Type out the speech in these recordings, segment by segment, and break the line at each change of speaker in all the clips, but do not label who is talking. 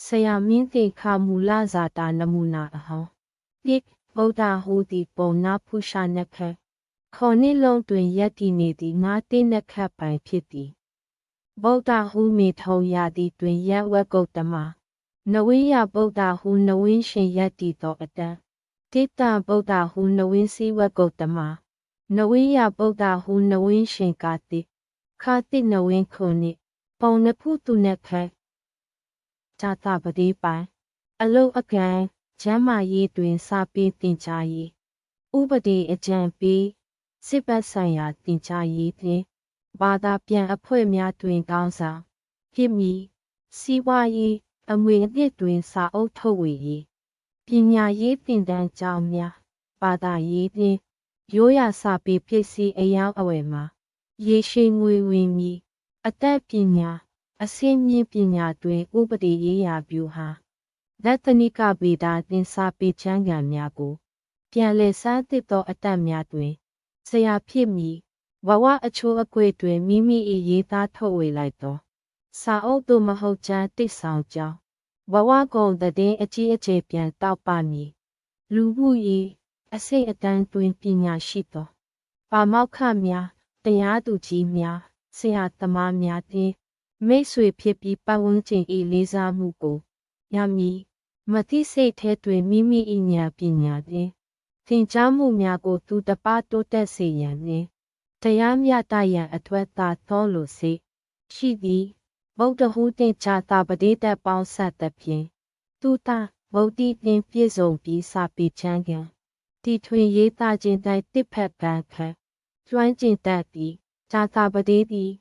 ဆရာမင်းသိခါမူလာဇာတာနမူနာအဟောင်းတိဗုဒ္ဓဟူသည်ပုံနာဖုရှာနခတ်ခေါနှစ်လုံးတွင်ရက်တည်နေသည်ငါတိနခတ်ပိုင်ဖြစ်သည်ဗုဒ္ဓဟူမေထုံရသည်တွင်ရက်ဝက်ကုတ်တမနဝိယဗုဒ္ဓဟူနဝင်းရှင်ရက်တည်သောအတံတိတဗုဒ္ဓဟူနဝင်းစီဝက်ကုတ်တမနဝိယဗုဒ္ဓဟူနဝင်းရှင်ကာတိခါတိနဝင်းခုနိပုံနဖုတုနခတ်ဇာတာပတိပိုင်အလုတ်အကံကျမ်းမာရေးတွင်စာပေသင်ကြားရေးဥပဒေအကြံပေးစစ်ဘက်ဆိုင်ရာသင်ကြားရေးဖြင့်ဘာသာပြန်အဖွဲ့များတွင်ကောင်းဆောင်ဖြစ်မည်စီးပွားရေးအမွေအနှစ်တွင်စာအုပ်ထုတ်ဝေရေးပညာရေးသင်တန်းကျောင်းများဘာသာရေးဖြင့်ရိုးရာစာပေဖြစ်စီအယောင်အဝယ်မှာရေရှည်ငွေဝင်မည်အသက်ပညာအစင်းမြင့်ပညာတွင်ဥပဒေရေးရာဗျူဟာလက်သနိကဗေဒသင်စာပေချမ်းခံများကိုပြန်လည်စမ်းသစ်သောအတတ်များတွင်ဆရာဖြစ်မည်ဘဝအချိုးအကွေ့တွင်မိမိ၏ရေးသားထုတ်ဝေလိုက်သောစာအုပ်သို့မဟုတ်ချမ်းတိတ်ဆောင်ကြောင်းဘဝကုံသတင်းအကြီးအကျယ်ပြန်တောက်ပမည်လူမှုရေးအစိတ်အတန်းတွင်ပညာရှိသောပါမောက္ခများတရားသူကြီးများဆရာသမားများနှင့်မိတ်ဆွေဖြစ်ပြီးပတ်ဝန်းကျင်၏လေးစားမှုကိုရမည်မသိစိတ်ထဲတွင်မိမိ၏ဉာဏ်ပညာဖြင့်သင်ကြားမှုများကိုသူတပါတိုးတက်စေရန်နှင့်တရားမျှတရန်အထွတ်သာသောလိုစိတ်ရှိသည်ဗုဒ္ဓဟူးတင်ခြားသာပတိတက်ပေါင်းဆက်သဖြင့်သူသာဗုဒ္ဓနှင့်ပြည့်စုံပြီးစာပေချမ်းကံတီထွင်ရေးသားခြင်းတိုင်းတစ်ဖက်ပန်းခတ်ကျွမ်းကျင်တတ်သည်ခြားသာပတိသည်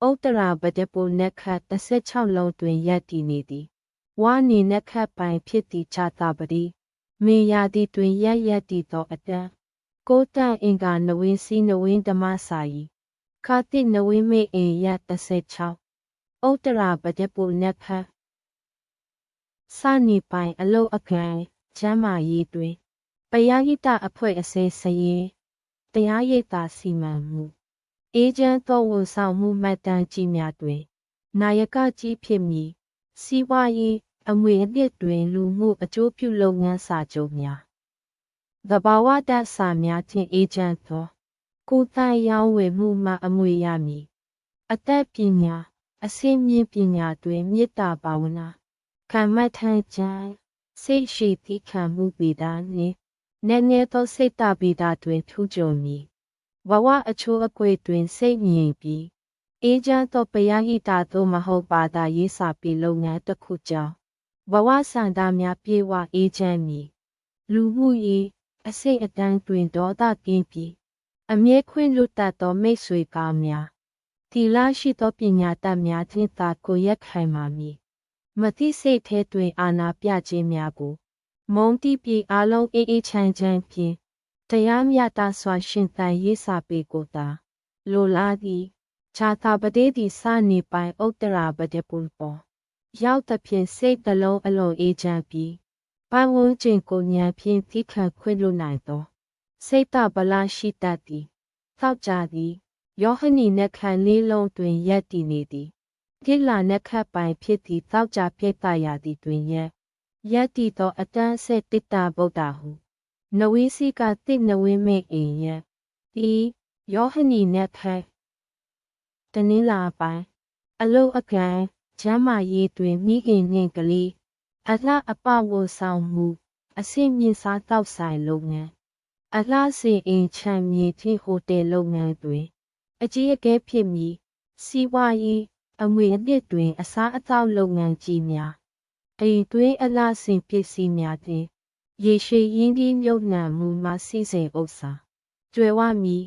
ဥတ္တရာပဒပုနက္ခ16လုံးတွင်ရက်တည်နေသည်ဝါနေနက္ခပိုင်ဖြစ်သည့်ခြားသာပတိမေယာတိတွင်ရက်တည်သောအတံကိုတန်အင်္ဂါနဝင်းစီနဝင်းဓမ္မစာယီခါတိနဝင်းမေအင်ရ16ဥတ္တရာပဒပုနက္ခစနိပိုင်အလုတ်အခမ်းကျမ်းမာရေးတွင်ပယဟိတအဖွဲ့အစည်းစရင်တရားရိပ်သာစီမံမှုအေဂျင့်သောဝန်ဆောင်မှုမှတ်တမ်းကြီးများတွင်နာယကကြီးဖြစ်မည်စီးပွားရေးအမွေအနှစ်တွင်လူမှုအကျိုးပြုလုပ်ငန်းစာချုပ်များသဘာဝဓာတ်စာများဖြင့်အေဂျင့်သောကိုယ်တိုင်ရောင်းဝယ်မှုမှအမွေရမည်အသက်ပညာအစင်းမြင့်ပညာတွင်မေတ္တာဘာဝနာခံမှတ်ထမ်းခြင်းစိတ်ရှိသည့်ခံမှုပေတာနှင့်နည်းနည်းသောစိတ်တပေတာတွင်ထူးချွန်မည်ဘဝအချိုးအကွေ့တွင်စိတ်ငြိမ်ပြီးအေဂျင့်သောပယဟိတသို့မဟုတ်ဘာသာရေးစာပေလုပ်ငန်းတစ်ခုကြောင့်ဘဝစံသားများပြေဝအေဂျင့်မည်လူမှုရေးအစိတ်အတန်းတွင်ဒေါသကင်းပြီးအမြဲခွင့်လွတ်တတ်သောမိတ်ဆွေကောင်းများသီလရှိသောပညာတတ်များဖြင့်သာကိုရက်ခိုင်မာမည်မသိစိတ်ထဲတွင်အာနာပြခြင်းများကိုမုံတိပြေအားလုံးအေးအေးချမ်းချမ်းဖြင့်တရားမျှတစွာရှင်သန်ရေးစာပေကိုသာလိုလားသည်ခြားသာပတိသည်စနေပိုင်ဥတ္တရာပဒပုပေါ်ရောက်သဖြင့်စိတ်နှလုံးအလုံးအေးချမ်းပြီးပတ်ဝန်းကျင်ကိုဉာဏ်ဖြင့်သိခံခွင့်လွတ်နိုင်သောစိတ်တဗလာရှိတတ်သည်သောက်ကြသည်ယောဟနီနက္ခလေးလုံးတွင်ရက်တည်နေသည်ကိလာနက္ခပိုင်ဖြစ်သည့်သောက်ကြပြိတ္တရာသည်တွင်ရက်တည်သောအတန်းဆက်တိတ္တဗုဒ္ဓဟုနဝိစီကတိနဝင်းမေအင်ယဒီယောဟနီနက္ခတနင်္လာပိုင်းအလုတ်အခမ်းကျမ်းမာရေးတွင်မိခင်နှင့်ကလေးအလှအပဝဆောင်မှုအဆင့်မြင့်စားတောက်ဆိုင်လုပ်ငန်းအလှစင်အင်ချမ်းမြေဖြင့်ဟိုတယ်လုပ်ငန်းတွင်အကြီးအကဲဖြစ်မည်စီးပွားရေးအမွေအနှစ်တွင်အစားအသောက်လုပ်ငန်းကြီးများအိမ်တွင်အလှစင်ပစ္စည်းများဖြင့်ရေရှည်ရင်းနှီးမြှုပ်နှံမှုမှစီစဉ်ဥစ္စာကျွယ်ဝမည်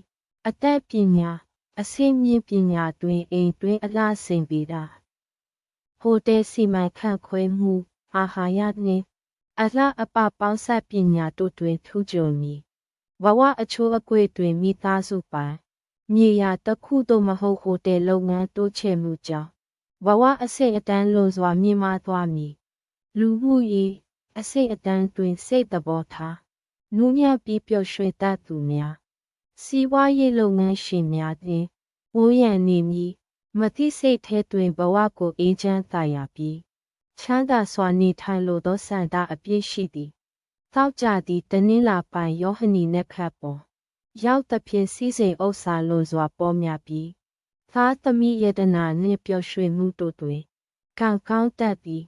အသက်ပညာအဆင့်မြင့်ပညာတွင်အိမ်တွင်အလှစင်ပေတာဟိုတယ်စီမံခန့်ခွဲမှုအာဟာရနှင့်အလှအပပေါင်းဆက်ပညာတို့တွင်ထူးချွန်မည်ဘဝအချိုးအကွေ့တွင်မိသားစုပိုင်မြေယာတစ်ခုသို့မဟုတ်ဟိုတယ်လုပ်ငန်းတိုးချဲ့မှုကြောင့်ဘဝအစိတ်အတန်းလွန်စွာမြင့်မားသွားမည်လူမှုရေးအစိတ်အတန်းတွင်စိတ်သဘောထားနူးညံ့ပြီးပျော်ရွှင်တတ်သူများစီးပွားရေးလုပ်ငန်းရှင်များတွင်ဝန်းရံနေမည်မသိစိတ်ထဲတွင်ဘဝကိုအေးချမ်းသာယာပြီး ချမ်းသာစွာနေထိုင်လိုသောဆန္ဒအပြည့်ရှိသည်တောက်ကြသည်တနင်္လာပိုင်ယောဟနီနက်ခတ်ပေါ်ရောက်သဖြင့်စီးစိမ်ဥစ္စာလွန်စွာပေါ်များပြီးသားသမီးယတနာနှင့်ပျော်ရွှင်မှုတို့တွင်ကောင်းကောင်းတက်သည်